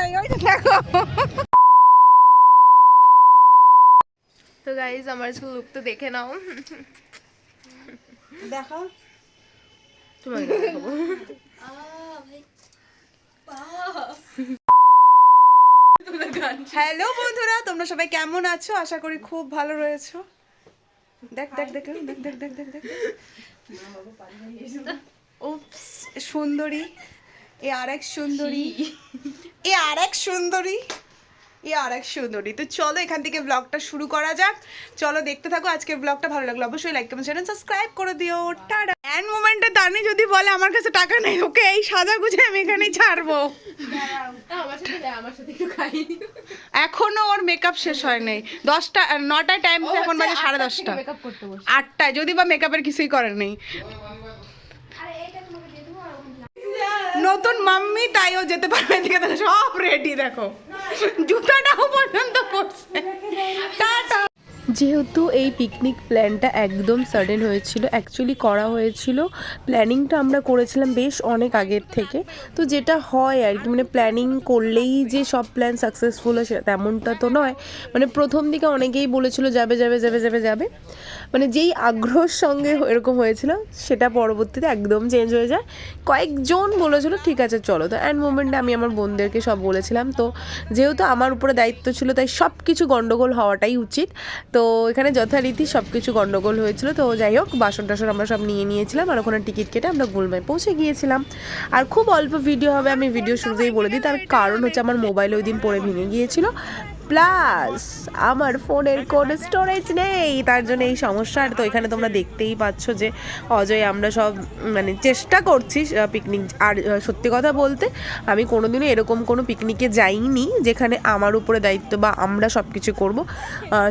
নই, ওই দেখো। তো গাইজ আমার লুক তো দেখে নাও, দেখো তোমাকে দেখাবো। হ্যালো বন্ধুরা, তোমরা সবাই কেমন আছো? আশা করি খুব ভালো রয়েছো। দেখ দেখ দেখ দেখ দেখ দেখ দেখ দেখ উপস, সুন্দরী, এ আরেক সুন্দরী, এ আরেক সুন্দরী, এ আরেক সুন্দরী। তো চলো এখান থেকে ব্লগটা শুরু করা যাক। চলো দেখতে থাকো। আজকের ব্লগটা ভালো লাগলো অবশ্যই লাইক কমেন্ট শেয়ার সাবস্ক্রাইব করে দিও। টাটা। এন্ড মোমেন্টে দানি যদি বলে আমার কাছে টাকা নেই, ওকে এই সাজা গুজে আমি এখানেই ছাড়বো। এখনো ওর মেকআপ শেষ হয় নাই। 10টা 9টায় টাইম, এখন বাজে 10:30। 8টায় যদি বা মেকআপের কিছুই করে নেই। নতুন মাম্মি, তাইও যেতে পারবে। এদিকে দেখো সব রেডি, দেখো জুতাটাও পর্যন্ত পড়ছে। টাটা। যেহেতু এই পিকনিক প্ল্যানটা একদম সাডেন হয়েছিল, অ্যাকচুয়ালি করা হয়েছিল, প্ল্যানিংটা আমরা করেছিলাম বেশ অনেক আগের থেকে। তো যেটা হয় আর কি, মানে প্ল্যানিং করলেই যে সব প্ল্যান সাকসেসফুল হয় সেটা তেমনটা তো নয়। মানে প্রথম দিকে অনেকেই বলেছিল যাবে যাবে যাবে যাবে যাবে, মানে যেই আগ্রহের সঙ্গে এরকম হয়েছিল সেটা পরবর্তীতে একদম চেঞ্জ হয়ে যায়। কয়েকজন বলেছিল ঠিক আছে চলো, তো অ্যান্ড মোমেন্টে আমি আমার বোনদেরকে সব বলেছিলাম। তো যেহেতু আমার উপরে দায়িত্ব ছিল, তাই সব কিছু গণ্ডগোল হওয়াটাই উচিত। তো এখানে যথারীতি সব কিছু গণ্ডগোল হয়েছিল। তো যাই হোক, বাসন টাসন আমরা সব নিয়ে নিয়েছিলাম, আর ওখানে টিকিট কেটে আমরা গুলমায় পৌঁছে গিয়েছিলাম। আর খুব অল্প ভিডিও হবে, আমি ভিডিও শুরুতেই বলে দিই। তার কারণ হচ্ছে আমার মোবাইল ওই দিন পরে ভেঙে গিয়েছিল, প্লাস আমার ফোনের কোনো স্টোরেজ নেই, তার জন্য এই সমস্যা। আর তো এখানে তোমরা দেখতেই পাচ্ছ যে অজয় আমরা সব মানে চেষ্টা করছি পিকনিক। আর সত্যি কথা বলতে আমি কোনোদিনও এরকম কোনো পিকনিকে যাইনি যেখানে আমার উপরে দায়িত্ব বা আমরা সব কিছু করবো।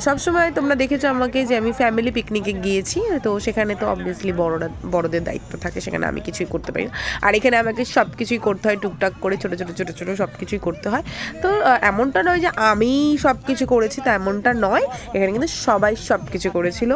সবসময় তোমরা দেখেছো আমাকে যে আমি ফ্যামিলি পিকনিকে গিয়েছি, তো সেখানে তো অবভিয়াসলি বড়দের দায়িত্ব থাকে, সেখানে আমি কিছুই করতে পারি না। আর এখানে আমাকে সব কিছুই করতে হয়, টুকটাক করে ছোটো ছোটো ছোটো ছোটো সব কিছুই করতে হয়। তো এমনটা নয় যে আমি সব কিছু করেছি, তা এমনটা নয়, এখানে কিন্তু সবাই সব কিছু করেছিল।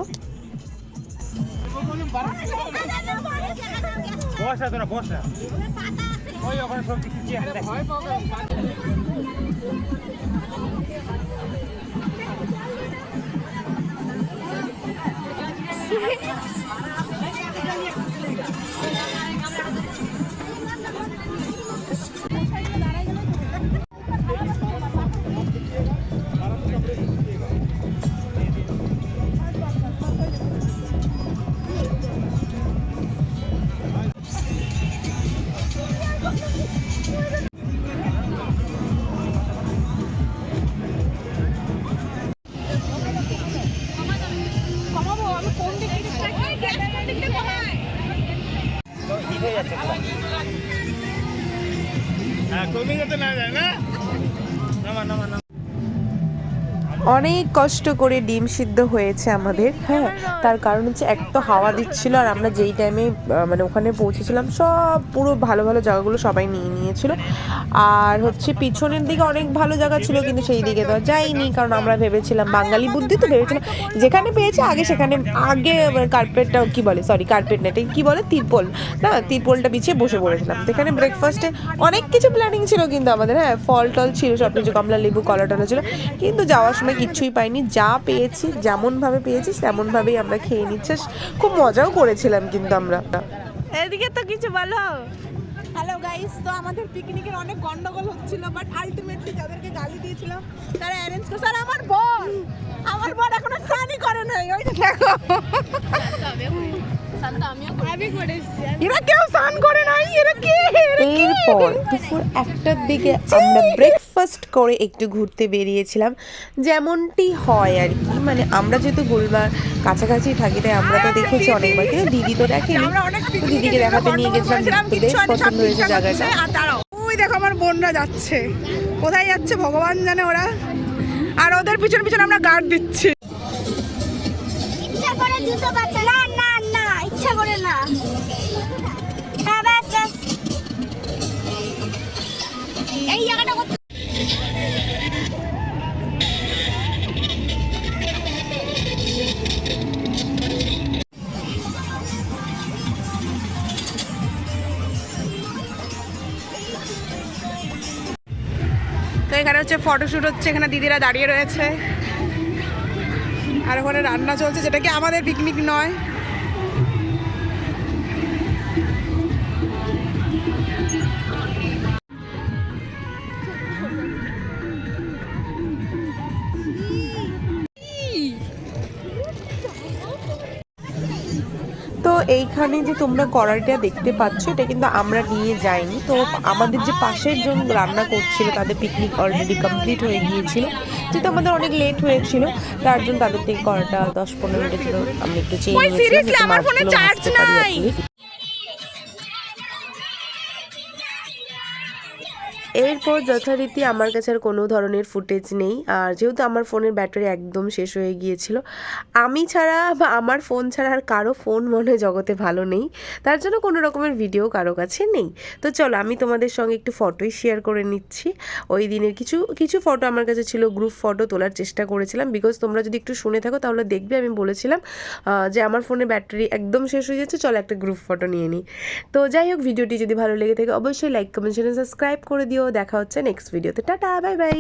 অনেক কষ্ট করে ডিম সিদ্ধ হয়েছে আমাদের। হ্যাঁ, তার কারণ হচ্ছে এক তো হাওয়া দিচ্ছিল, আর আমরা যেই টাইমে মানে ওখানে পৌঁছেছিলাম সব পুরো ভালো ভালো জায়গাগুলো সবাই নিয়ে নিয়েছিল। আর হচ্ছে পিছনের দিকে অনেক ভালো জায়গা ছিল, কিন্তু সেই দিকে তো যাইনি, কারণ আমরা ভেবেছিলাম বাঙালি বুদ্ধি, তো ভেবেছিলাম যেখানে পেয়েছে আগে সেখানে আগে কার্পেটটা কি বলে, সরি কার্পেট না, এটা কী বলে, তিরপল না, তিরপলটা বিছিয়ে বসে পড়েছিলাম। যেখানে ব্রেকফাস্টে অনেক কিছু প্ল্যানিং ছিল কিন্তু আমাদের, হ্যাঁ ফল টল ছিল সব কিছু, কমলা লেবু কলা টলা ছিল, কিন্তু যাওয়ার সময় কিচ্ছুই পাইনি। যা পেয়েছি যেমনভাবে পেয়েছি তেমনভাবেই আমরা খেয়ে নিচ্ছি। খুব মজাও করেছিলাম কিন্তু আমরা। এদিকে তো কিছু বলো। হ্যালো গাইস, তো আমাদের পিকনিকের অনেক গন্ডগোল হচ্ছিল, বাট আলটিমেটলি যাদেরকে গালি দিয়েছিলাম তারা অ্যারেঞ্জ করছে। আর আমার বর এখনো স্নানই করে নাই, ওই দেখো এরা কেউ স্নান করে নাই। এরপর দুপুর 1টার দিকে আমরা ব্রেকফাস্ট করে একটু ঘুরতে বেরিয়েছিলাম, যেমনটি হয় আর কি। মানে আমরা যেহেতু গুলমার কাছাকাছি থাকি, তাই আমরা তো দেখেছি অনেকবার, কিন্তু দিদি তো দেখেনি। দিদিকে দেখাতে নিয়ে গেছিলাম, বেশ পছন্দ হয়েছে জায়গাটা। ওই দেখো আমার বোনরা যাচ্ছে, কোথায় যাচ্ছে ভগবান জানে ওরা, আর ওদের পিছন পিছন আমরা গার্ড দিচ্ছি। ইচ্ছা করে জুতো বাচ্চা না না না, ইচ্ছা করে না। হ্যাঁ ব্যাস ব্যাস, এই জায়গাটা এখানে হচ্ছে ফটোশ্যুট হচ্ছে, এখানে দিদিরা দাঁড়িয়ে রয়েছে আর ওখানে রান্না চলছে, যেটা কি আমাদের পিকনিক নয়। তো এইখানে যে তোমরা কড়াইটা দেখতে পাচ্ছ, এটা কিন্তু আমরা নিয়ে যাইনি। তো আমাদের যে পাশের জন রান্না করছিল তাদের পিকনিক অলরেডি কমপ্লিট হয়ে গিয়েছিল, যেহেতু আমাদের অনেক লেট হয়েছিল তার জন্য তাদের থেকে কড়াইটা 10-15 মিনিটের জন্য আমরা একটু চেয়ে ওই নিয়েছিলাম seriously, যাতে আমার ফোনে মাছগুলো চার্জ ভাজতে পারি নাই। at least। এরপর যথারীতি আমার কাছে আর কোনো ধরনের ফুটেজ নেই, আর যেহেতু আমার ফোনের ব্যাটারি একদম শেষ হয়ে গিয়েছিল, আমি ছাড়া বা আমার ফোন ছাড়া আর কারো ফোন মনে হয় জগতে ভালো নেই, তার জন্য কোনো রকমের ভিডিও কারো কাছে নেই। তো চলো আমি তোমাদের সঙ্গে একটু ফটোই শেয়ার করে নিচ্ছি। ওই দিনের কিছু কিছু ফটো আমার কাছে ছিল, গ্রুপ ফটো তোলার চেষ্টা করেছিলাম, বিকজ তোমরা যদি একটু শুনে থাকো তাহলে দেখবে আমি বলেছিলাম যে আমার ফোনে ব্যাটারি একদম শেষ হয়ে যাচ্ছে, চলো একটা গ্রুপ ফটো নিয়ে নিই। তো যাই হোক, ভিডিওটি যদি ভালো লেগে থাকে অবশ্যই লাইক কমেন্ট শেয়ার সাবস্ক্রাইব করে দিও। দেখা হচ্ছে নেক্সট ভিডিওতে। Tata, bye bye.